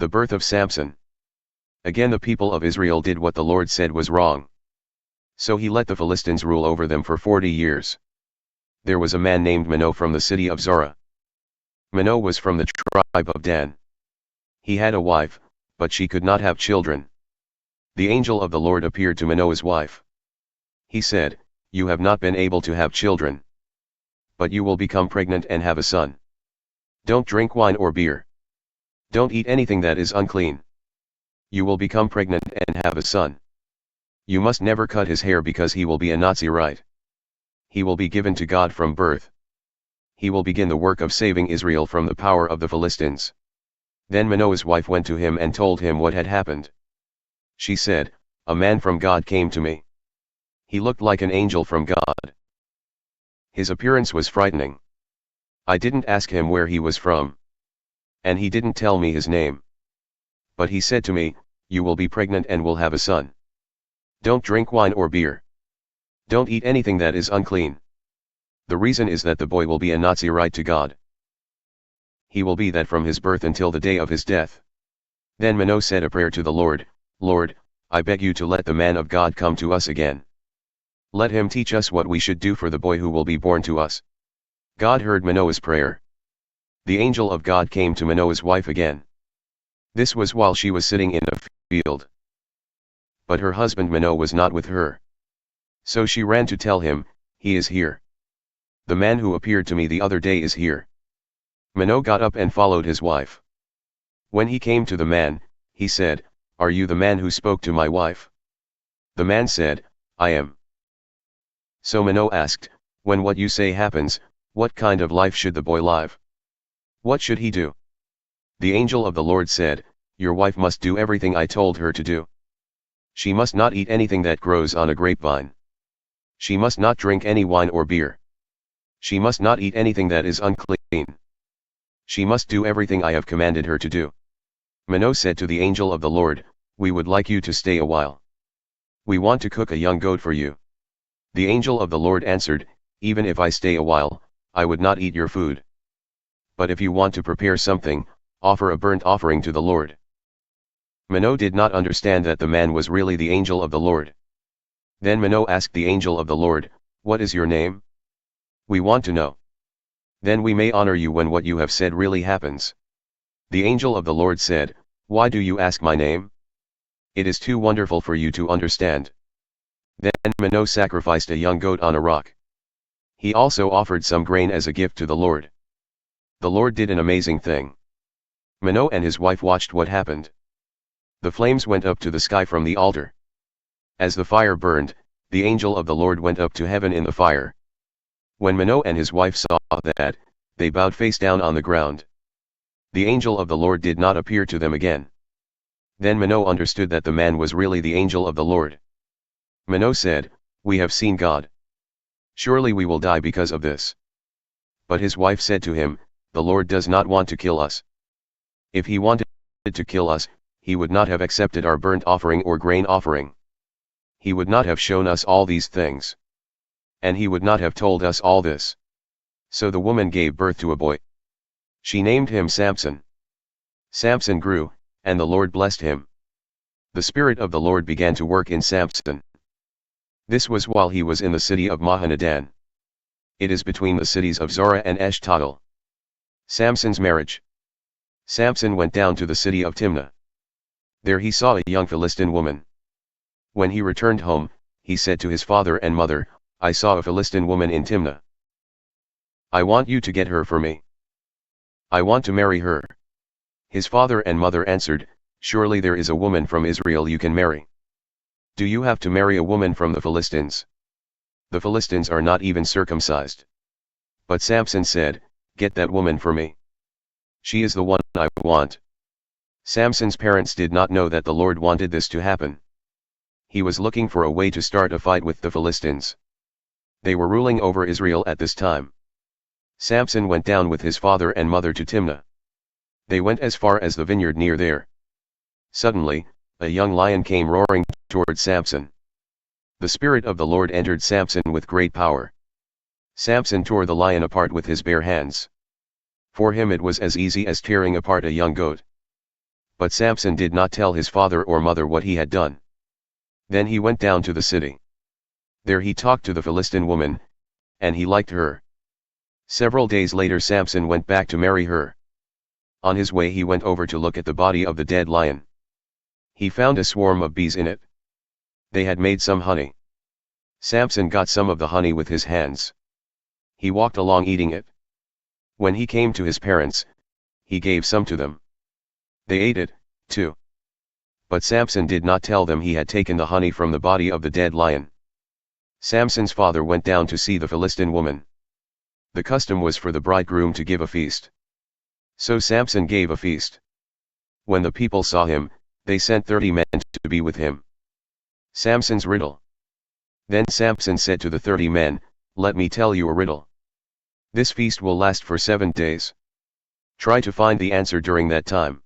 The birth of Samson. Again the people of Israel did what the Lord said was wrong. So he let the Philistines rule over them for 40 years. There was a man named Manoah from the city of Zorah. Manoah was from the tribe of Dan. He had a wife, but she could not have children. The angel of the Lord appeared to Manoah's wife. He said, "You have not been able to have children. But you will become pregnant and have a son. Don't drink wine or beer. Don't eat anything that is unclean. You will become pregnant and have a son. You must never cut his hair because he will be a Nazirite. He will be given to God from birth. He will begin the work of saving Israel from the power of the Philistines." Then Manoah's wife went to him and told him what had happened. She said, "A man from God came to me. He looked like an angel from God. His appearance was frightening. I didn't ask him where he was from. And he didn't tell me his name. But he said to me, 'You will be pregnant and will have a son. Don't drink wine or beer. Don't eat anything that is unclean. The reason is that the boy will be a Nazirite to God. He will be that from his birth until the day of his death.'" Then Manoah said a prayer to the Lord, "Lord, I beg you to let the man of God come to us again. Let him teach us what we should do for the boy who will be born to us." God heard Manoah's prayer. The angel of God came to Manoah's wife again. This was while she was sitting in a field. But her husband Manoah was not with her. So she ran to tell him, "He is here. The man who appeared to me the other day is here." Manoah got up and followed his wife. When he came to the man, he said, "Are you the man who spoke to my wife?" The man said, "I am." So Manoah asked, "When what you say happens, what kind of life should the boy live? What should he do?" The angel of the Lord said, "Your wife must do everything I told her to do. She must not eat anything that grows on a grapevine. She must not drink any wine or beer. She must not eat anything that is unclean. She must do everything I have commanded her to do." Manoah said to the angel of the Lord, "We would like you to stay a while. We want to cook a young goat for you." The angel of the Lord answered, "Even if I stay a while, I would not eat your food. But if you want to prepare something, offer a burnt offering to the Lord." Manoah did not understand that the man was really the angel of the Lord. Then Manoah asked the angel of the Lord, "What is your name? We want to know. Then we may honor you when what you have said really happens." The angel of the Lord said, "Why do you ask my name? It is too wonderful for you to understand." Then Manoah sacrificed a young goat on a rock. He also offered some grain as a gift to the Lord. The Lord did an amazing thing. Manoah and his wife watched what happened. The flames went up to the sky from the altar. As the fire burned, the angel of the Lord went up to heaven in the fire. When Manoah and his wife saw that, they bowed face down on the ground. The angel of the Lord did not appear to them again. Then Manoah understood that the man was really the angel of the Lord. Manoah said, "We have seen God. Surely we will die because of this." But his wife said to him, "The Lord does not want to kill us. If he wanted to kill us, he would not have accepted our burnt offering or grain offering. He would not have shown us all these things. And he would not have told us all this." So the woman gave birth to a boy. She named him Samson. Samson grew, and the Lord blessed him. The Spirit of the Lord began to work in Samson. This was while he was in the city of Mahaneh Dan. It is between the cities of Zorah and Eshtaol. Samson's marriage. Samson went down to the city of Timnah. There he saw a young Philistine woman. When he returned home, he said to his father and mother, "I saw a Philistine woman in Timnah. I want you to get her for me. I want to marry her." His father and mother answered, "Surely there is a woman from Israel you can marry. Do you have to marry a woman from the Philistines? The Philistines are not even circumcised." But Samson said, "Get that woman for me. She is the one I want." Samson's parents did not know that the Lord wanted this to happen. He was looking for a way to start a fight with the Philistines. They were ruling over Israel at this time. Samson went down with his father and mother to Timnah. They went as far as the vineyard near there. Suddenly, a young lion came roaring toward Samson. The Spirit of the Lord entered Samson with great power. Samson tore the lion apart with his bare hands. For him it was as easy as tearing apart a young goat. But Samson did not tell his father or mother what he had done. Then he went down to the city. There he talked to the Philistine woman, and he liked her. Several days later Samson went back to marry her. On his way he went over to look at the body of the dead lion. He found a swarm of bees in it. They had made some honey. Samson got some of the honey with his hands. He walked along eating it. When he came to his parents, he gave some to them. They ate it, too. But Samson did not tell them he had taken the honey from the body of the dead lion. Samson's father went down to see the Philistine woman. The custom was for the bridegroom to give a feast. So Samson gave a feast. When the people saw him, they sent 30 men to be with him. Samson's riddle. Then Samson said to the 30 men, "Let me tell you a riddle. This feast will last for 7 days. Try to find the answer during that time.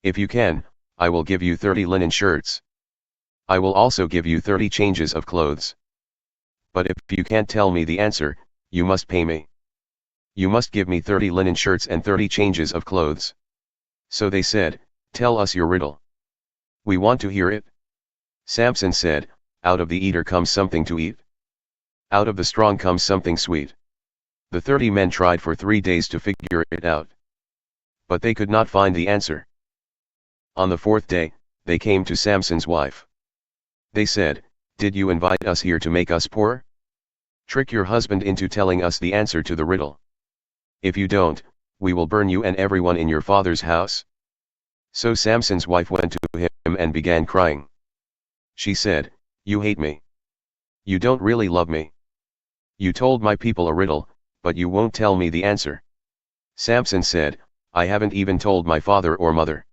If you can, I will give you 30 linen shirts. I will also give you 30 changes of clothes. But if you can't tell me the answer, you must pay me. You must give me 30 linen shirts and 30 changes of clothes." So they said, "Tell us your riddle. We want to hear it." Samson said, "Out of the eater comes something to eat. Out of the strong comes something sweet." The 30 men tried for 3 days to figure it out. But they could not find the answer. On the 4th day, they came to Samson's wife. They said, "Did you invite us here to make us poor? Trick your husband into telling us the answer to the riddle. If you don't, we will burn you and everyone in your father's house." So Samson's wife went to him and began crying. She said, "You hate me. You don't really love me. You told my people a riddle, but you won't tell me the answer." Samson said, "I haven't even told my father or mother.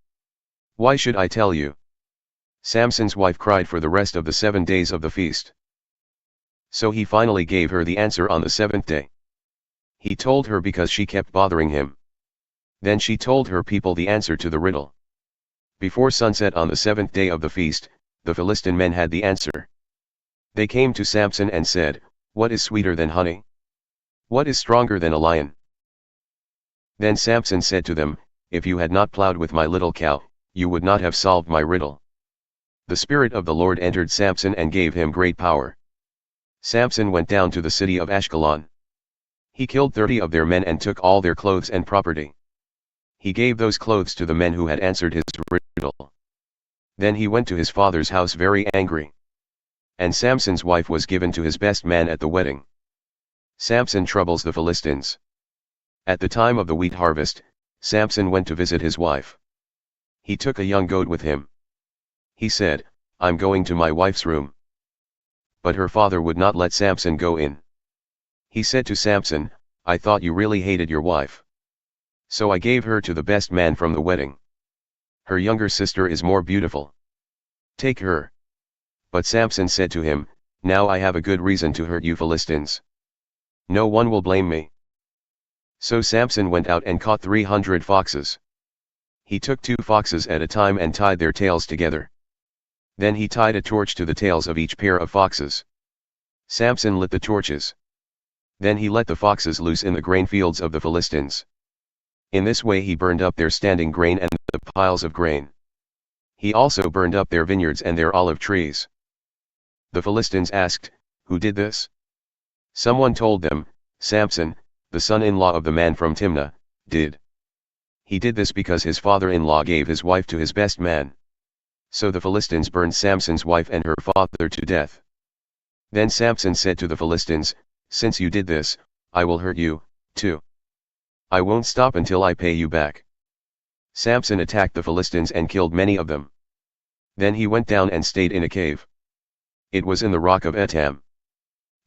Why should I tell you?" Samson's wife cried for the rest of the 7 days of the feast. So he finally gave her the answer on the 7th day. He told her because she kept bothering him. Then she told her people the answer to the riddle. Before sunset on the 7th day of the feast, the Philistine men had the answer. They came to Samson and said, "What is sweeter than honey? What is stronger than a lion?" Then Samson said to them, "If you had not plowed with my little cow, you would not have solved my riddle." The Spirit of the Lord entered Samson and gave him great power. Samson went down to the city of Ashkelon. He killed 30 of their men and took all their clothes and property. He gave those clothes to the men who had answered his riddle. Then he went to his father's house very angry. And Samson's wife was given to his best man at the wedding. Samson troubles the Philistines. At the time of the wheat harvest, Samson went to visit his wife. He took a young goat with him. He said, "I'm going to my wife's room." But her father would not let Samson go in. He said to Samson, "I thought you really hated your wife. So I gave her to the best man from the wedding. Her younger sister is more beautiful. Take her." But Samson said to him, "Now I have a good reason to hurt you Philistines. No one will blame me." So Samson went out and caught 300 foxes. He took 2 foxes at a time and tied their tails together. Then he tied a torch to the tails of each pair of foxes. Samson lit the torches. Then he let the foxes loose in the grain fields of the Philistines. In this way he burned up their standing grain and the piles of grain. He also burned up their vineyards and their olive trees. The Philistines asked, "Who did this?" Someone told them, "Samson, the son-in-law of the man from Timnah, did. He did this because his father-in-law gave his wife to his best man." So the Philistines burned Samson's wife and her father to death. Then Samson said to the Philistines, "Since you did this, I will hurt you, too. I won't stop until I pay you back." Samson attacked the Philistines and killed many of them. Then he went down and stayed in a cave. It was in the rock of Etam.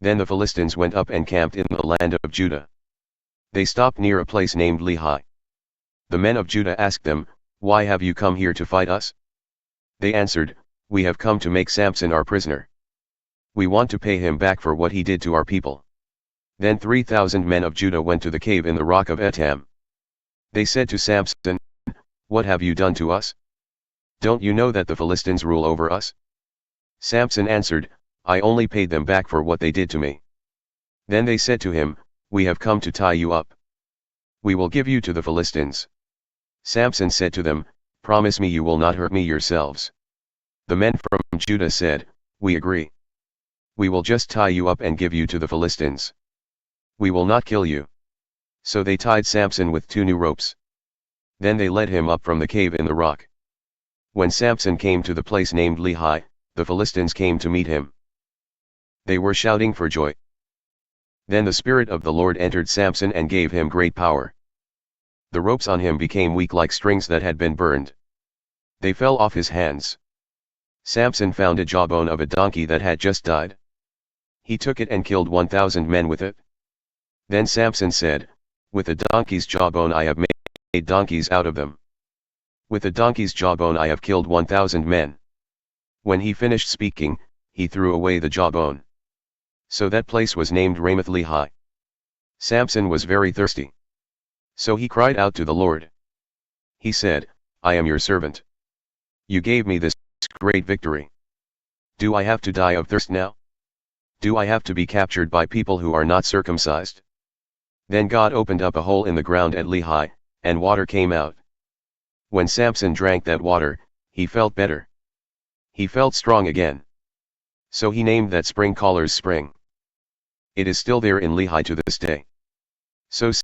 Then the Philistines went up and camped in the land of Judah. They stopped near a place named Lehi. The men of Judah asked them, "Why have you come here to fight us?" They answered, "We have come to make Samson our prisoner. We want to pay him back for what he did to our people." Then 3,000 men of Judah went to the cave in the rock of Etam. They said to Samson, "What have you done to us? Don't you know that the Philistines rule over us?" Samson answered, "I only paid them back for what they did to me." Then they said to him, "We have come to tie you up. We will give you to the Philistines." Samson said to them, Promise me you will not hurt me yourselves." The men from Judah said, "We agree. We will just tie you up and give you to the Philistines. We will not kill you." So they tied Samson with 2 new ropes. Then they led him up from the cave in the rock. When Samson came to the place named Lehi, the Philistines came to meet him. They were shouting for joy. Then the Spirit of the Lord entered Samson and gave him great power. The ropes on him became weak like strings that had been burned. They fell off his hands. Samson found a jawbone of a donkey that had just died. He took it and killed 1,000 men with it. Then Samson said, "With the donkey's jawbone I have made donkeys out of them. With the donkey's jawbone I have killed 1,000 men." When he finished speaking, he threw away the jawbone. So that place was named Ramath Lehi. Samson was very thirsty. So he cried out to the Lord. He said, "I am your servant. You gave me this great victory. Do I have to die of thirst now? Do I have to be captured by people who are not circumcised?" Then God opened up a hole in the ground at Lehi, and water came out. When Samson drank that water, he felt better. He felt strong again. So he named that spring Caller's Spring. It is still there in Lehi to this day. So